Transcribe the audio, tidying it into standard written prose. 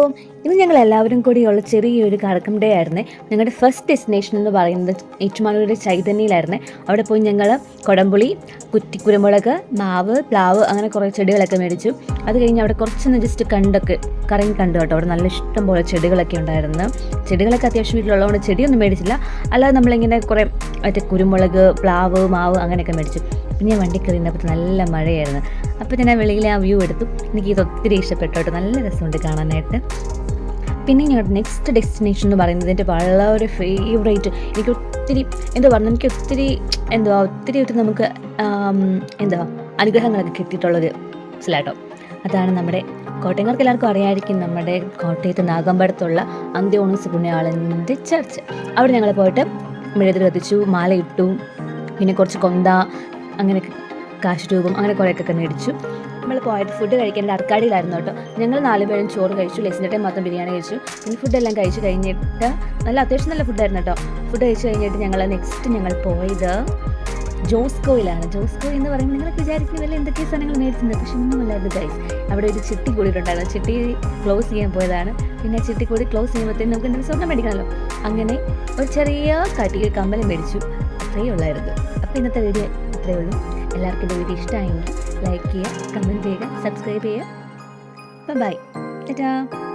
അപ്പം ഇന്ന് ഞങ്ങൾ എല്ലാവരും കൂടിയുള്ള ചെറിയൊരു കറക്കം ഡേ ആയിരുന്നേ. ഞങ്ങളുടെ ഫസ്റ്റ് ഡെസ്റ്റിനേഷൻ എന്ന് പറയുന്നത് ഏറ്റുമാനൂരിലെ ചൈതന്യയിലായിരുന്നേ. അവിടെ പോയി ഞങ്ങൾ കുടംപുളി, കുരുമുളക്, മാവ്, പ്ലാവ് അങ്ങനെ കുറേ ചെടികളൊക്കെ മേടിച്ചു. അത് കഴിഞ്ഞ് അവിടെ കുറച്ചൊന്ന് ജസ്റ്റ് കറങ്ങി കണ്ടു കേട്ടോ. അവിടെ നല്ല ഇഷ്ടം പോലെ ചെടികളൊക്കെ ഉണ്ടായിരുന്നു. ചെടികളൊക്കെ അത്യാവശ്യം വീട്ടിലുള്ളതുകൊണ്ട് ചെടിയൊന്നും മേടിച്ചില്ല. അല്ലാതെ നമ്മളിങ്ങനെ കുറേ മറ്റേ കുരുമുളക്, പ്ലാവ്, മാവ് അങ്ങനെയൊക്കെ മേടിച്ചു. പിന്നെ ഞാൻ വണ്ടി കയറിയപ്പോൾ നല്ല മഴയായിരുന്നു. അപ്പോൾ ഞാൻ ആ വെളിയിലെ ആ വ്യൂ എടുത്തു. എനിക്കിത് ഒത്തിരി ഇഷ്ടപ്പെട്ടു കേട്ടോ. നല്ല രസമുണ്ട് കാണാനായിട്ട്. പിന്നെ ഞങ്ങളുടെ നെക്സ്റ്റ് ഡെസ്റ്റിനേഷൻ എന്ന് പറയുന്നത് എൻ്റെ വളരെ ഫേവറേറ്റ്, എനിക്ക് ഒത്തിരി നമുക്ക് അനുഗ്രഹങ്ങളൊക്കെ കിട്ടിയിട്ടുള്ളൊരു സ്ഥലമാട്ടോ. അതാണ് നമ്മുടെ കോട്ടയംകാർക്ക് എല്ലാവർക്കും അറിയാമായിരിക്കും, നമ്മുടെ കോട്ടയത്ത് നാഗമ്പടത്തുള്ള അന്ത്യോണീസ് പുണ്യാളൻ്റെ ചർച്ച്. അവിടെ ഞങ്ങൾ പോയിട്ട് മെഴുകുതിരി കത്തിച്ചു, മാല ഇട്ടു, പിന്നെ കുറച്ച് കൊന്ത, അങ്ങനെയൊക്കെ കാശുരൂപം അങ്ങനെ കുറേയൊക്കെ മേടിച്ചു. നമ്മൾ പോയിട്ട് ഫുഡ് കഴിക്കേണ്ട അർക്കാടിയിലായിരുന്നു കേട്ടോ. ഞങ്ങൾ 4 പേരും ചോറ് കഴിച്ചു, ലെസിൻ്റെ ടൈം മൊത്തം ബിരിയാണി കഴിച്ചു. പിന്നെ ഫുഡെല്ലാം കഴിച്ച് കഴിഞ്ഞിട്ട് അത്യാവശ്യം നല്ല ഫുഡായിരുന്നു കേട്ടോ. ഫുഡ് കഴിച്ച് കഴിഞ്ഞിട്ട് ഞങ്ങൾ പോയത് ജോസ്കോയിലാണ്. ജോസ്കോ എന്ന് പറയുമ്പോൾ നിങ്ങൾക്ക് വിചാരിക്കുന്നതിൽ എന്തൊക്കെ സാധനങ്ങൾ മേടിച്ചിട്ടുണ്ട്, പക്ഷെ ഒന്നുമല്ലായിരുന്നു ഗൈസ്. അവിടെ ഒരു ചിട്ടി കൂടിയിട്ടുണ്ടായിരുന്നു. ചിട്ടി ക്ലോസ് ചെയ്യാൻ പോയതാണ്. പിന്നെ ചിട്ടി കൂടി ക്ലോസ് ചെയ്യുമ്പോഴത്തേക്കും നമുക്ക് എന്തെങ്കിലും സ്വർണ്ണം മേടിക്കണമല്ലോ. അങ്ങനെ ഒരു ചെറിയ കമ്മൽ മേടിച്ചു. അത്രയേ ഉള്ളായിരുന്നു. അപ്പോൾ ഇന്നത്തെ വീഡിയോ ഇത്രയേ ഉള്ളൂ. എല്ലാവർക്കും എൻ്റെ വീഡിയോ ഇഷ്ടമായെങ്കിൽ ലൈക്ക് ചെയ്യുക, കമൻറ്റ് ചെയ്യുക, സബ്സ്ക്രൈബ് ചെയ്യുക. ബൈ. ടാറ്റാ.